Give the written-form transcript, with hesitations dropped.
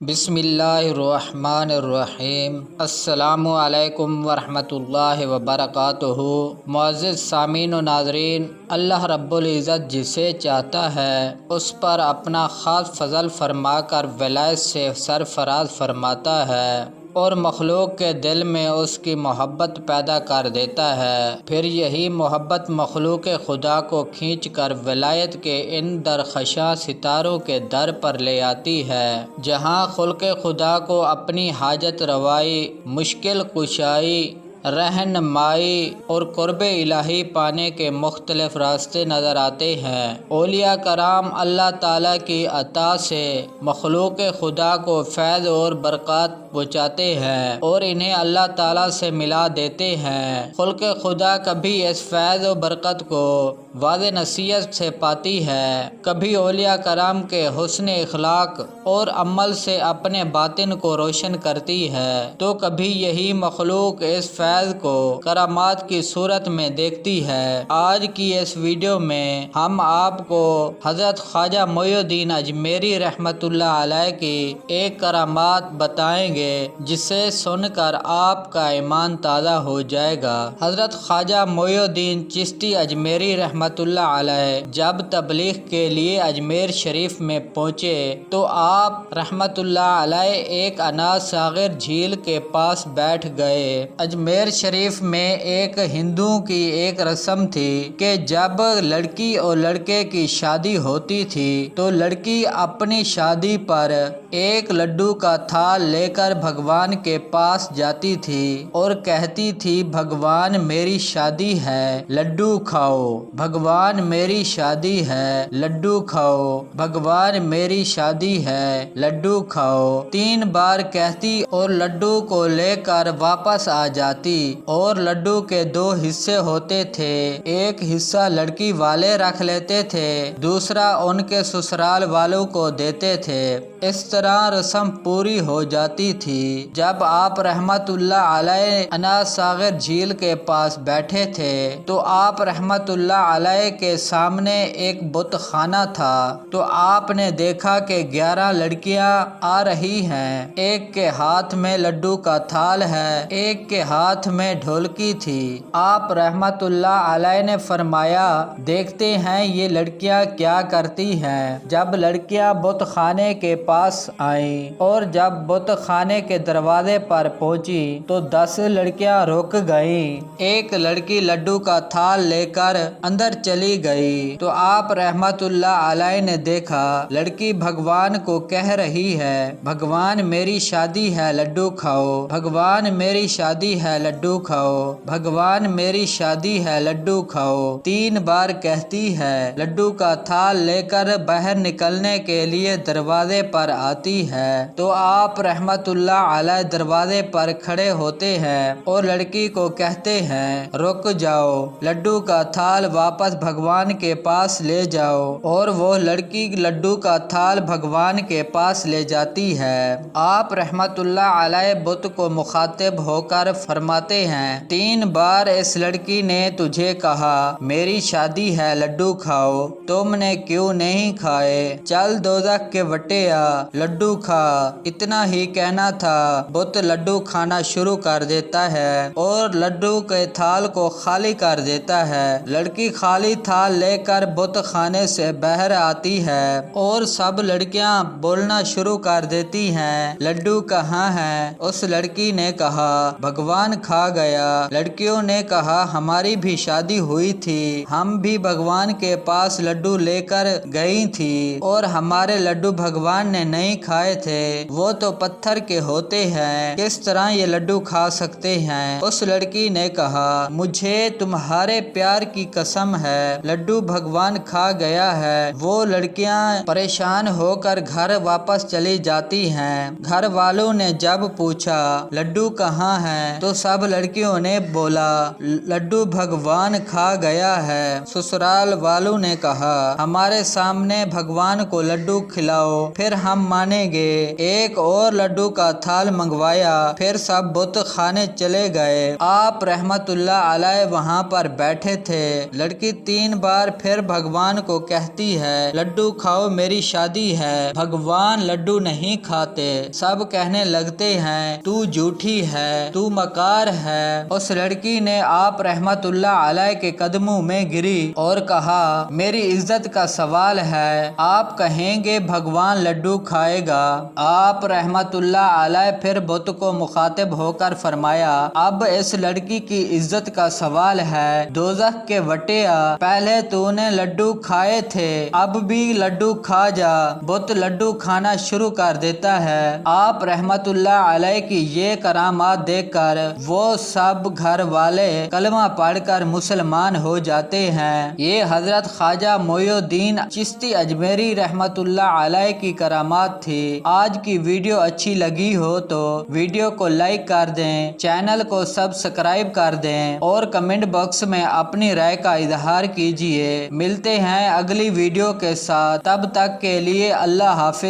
بسم اللہ الرحمن الرحیم۔ السلام علیکم ورحمۃ اللہ وبرکاتہ۔ معزز سامعین و ناظرین، اللہ رب العزت جسے چاہتا ہے اس پر اپنا خاص فضل فرما کر ولایت سے سرفراز فرماتا ہے اور مخلوق کے دل میں اس کی محبت پیدا کر دیتا ہے۔ پھر یہی محبت مخلوق خدا کو کھینچ کر ولایت کے ان درخشاں ستاروں کے در پر لے آتی ہے، جہاں خلق خدا کو اپنی حاجت روائی، مشکل کشائی، رہنمائی اور قرب الہی پانے کے مختلف راستے نظر آتے ہیں۔ اولیاء کرام اللہ تعالیٰ کی عطا سے مخلوق خدا کو فیض اور برکات پہنچاتے ہیں اور انہیں اللہ تعالیٰ سے ملا دیتے ہیں۔ خلق خدا کبھی اس فیض و برکت کو واضح نصیحت سے پاتی ہے، کبھی اولیاء کرام کے حسن اخلاق اور عمل سے اپنے باطن کو روشن کرتی ہے، تو کبھی یہی مخلوق اس فیض کو کرامات کی صورت میں دیکھتی ہے۔ آج کی اس ویڈیو میں ہم آپ کو حضرت خواجہ معین الدین اجمیری رحمۃ اللہ علیہ کی ایک کرامات بتائیں گے، جسے سن کر آپ کا ایمان تازہ ہو جائے گا۔ حضرت خواجہ معین الدین چشتی اجمیری رحمۃ اللہ علیہ جب تبلیغ کے لیے اجمیر شریف میں پہنچے تو آپ رحمۃ اللہ علیہ ایک اناج ساغر جھیل کے پاس بیٹھ گئے۔ اجمیر شریف میں ایک ہندوؤں کی ایک رسم تھی کہ جب لڑکی اور لڑکے کی شادی ہوتی تھی تو لڑکی اپنی شادی پر ایک لڈو کا تھال لے کر بھگوان کے پاس جاتی تھی اور کہتی تھی، بھگوان میری شادی ہے، لڈو کھاؤ، بھگوان میری شادی ہے، لڈو کھاؤ، بھگوان میری شادی ہے، لڈو کھاؤ۔ 3 بار کہتی اور لڈو کو لے کر واپس آ جاتی، اور لڈو کے 2 حصے ہوتے تھے، ایک حصہ لڑکی والے رکھ لیتے تھے، دوسرا ان کے سسرال والوں کو دیتے تھے۔ اس طرح رسم پوری ہو جاتی تھی۔ جب آپ رحمت اللہ علیہ اناج ساغر جھیل کے پاس بیٹھے تھے تو آپ رحمت اللہ علیہ کے سامنے ایک بت خانہ تھا، تو آپ نے دیکھا کہ 11 لڑکیاں آ رہی ہیں، ایک کے ہاتھ میں لڈو کا تھال ہے، ایک کے ہاتھ میں ڈھولکی تھی۔ آپ رحمت اللہ علیہ نے فرمایا، دیکھتے ہیں یہ لڑکیاں کیا کرتی ہیں۔ جب لڑکیاں بت خانے کے پاس آئیں اور جب بت خانے کے دروازے پر پہنچی تو 10 لڑکیاں رک گئیں۔ ایک لڑکی لڈو کا تھال لے کر اندر چلی گئی تو آپ رحمت اللہ علیہ نے دیکھا لڑکی بھگوان کو کہہ رہی ہے، بھگوان میری شادی ہے، لڈو کھاؤ، بھگوان میری شادی ہے، لڈو کھاؤ، بھگوان میری شادی ہے، لڈو کھاؤ۔ 3 بار کہتی ہے، لڈو کا تھال لے کر باہر نکلنے کے لیے دروازے پر آتی ہے تو آپ رحمت اللہ علیہ دروازے پر کھڑے ہوتے ہیں اور لڑکی کو کہتے ہیں، رک جاؤ، لڈو کا تھال واپس بھگوان کے پاس لے جاؤ، اور وہ لڑکی لڈو کا تھال بھگوان کے پاس لے جاتی ہے۔ آپ رحمت اللہ علیہ بت کو مخاطب ہو کر فرماتے ہیں، 3 بار اس لڑکی نے تجھے کہا میری شادی ہے، لڈو کھاؤ، تم نے کیوں نہیں کھائے؟ چل دوزخ کے وٹیا، لڈو کھا۔ اتنا ہی کہنا تھا، بت لڈو کھانا شروع کر دیتا ہے اور لڈو کے تھال کو خالی کر دیتا ہے۔ لڑکی خالی تھال لے کر بت خانے سے باہر آتی ہے اور سب لڑکیاں بولنا شروع کر دیتی ہیں، لڈو کہاں ہے؟ اس لڑکی نے کہا، بھگوان کھا گیا۔ لڑکیوں نے کہا، ہماری بھی شادی ہوئی تھی، ہم بھی بھگوان کے پاس لڈو لے کر گئی تھی اور ہمارے لڈو بھگوان نے نہیں کھائے تھے، وہ تو پتھر کے ہوتے ہیں، کس طرح یہ لڈو کھا سکتے ہیں؟ اس لڑکی نے کہا، مجھے تمہارے پیار کی قسم ہے، لڈو بھگوان کھا گیا ہے۔ وہ لڑکیاں پریشان ہو کر گھر واپس چلی جاتی ہیں۔ گھر والوں نے جب پوچھا لڈو کہاں ہے تو سب لڑکیوں نے بولا، لڈو بھگوان کھا گیا ہے۔ سسرال والوں نے کہا، ہمارے سامنے بھگوان کو لڈو کھلاؤ، پھر ہم مانیں گے۔ ایک اور لڈو کا تھال منگوایا، پھر سب بت خانے چلے گئے۔ آپ رحمت اللہ علیہ وہاں پر بیٹھے تھے۔ لڑکی 3 بار پھر بھگوان کو کہتی ہے لڈو کھاؤ، میری شادی ہے۔ بھگوان لڈو نہیں کھاتے۔ سب کہنے لگتے ہیں تو جھوٹی ہے، تو مکار ہے۔ اس لڑکی نے آپ رحمت اللہ علیہ کے قدموں میں گری اور کہا میری عزت کا سوال ہے، آپ کہیں گے بھگوان لڈو کھائے گا؟ آپ رحمت اللہ علیہ پھر بت کو مخاطب ہو کر فرمایا اب اس لڑکی کی عزت کا سوال ہے، دوزخ کے وٹیا، پہلے تو نے لڈو کھائے تھے، اب بھی لڈو کھا جا۔ بت لڈو کھانا شروع کر دیتا ہے۔ آپ رحمت اللہ علیہ کی یہ کرامات دیکھ کر وہ سب گھر والے کلمہ پڑھ کر مسلمان ہو جاتے ہیں۔ یہ حضرت خواجہ معین الدین چشتی اجمیری رحمت اللہ علیہ کی کرامات تھی۔ آج کی ویڈیو اچھی لگی ہو تو ویڈیو کو لائک کر دیں، چینل کو سبسکرائب کر دیں اور کمنٹ باکس میں اپنی رائے کا اظہار کیجیے۔ ملتے ہیں اگلی ویڈیو کے ساتھ، تب تک کے لیے اللہ حافظ۔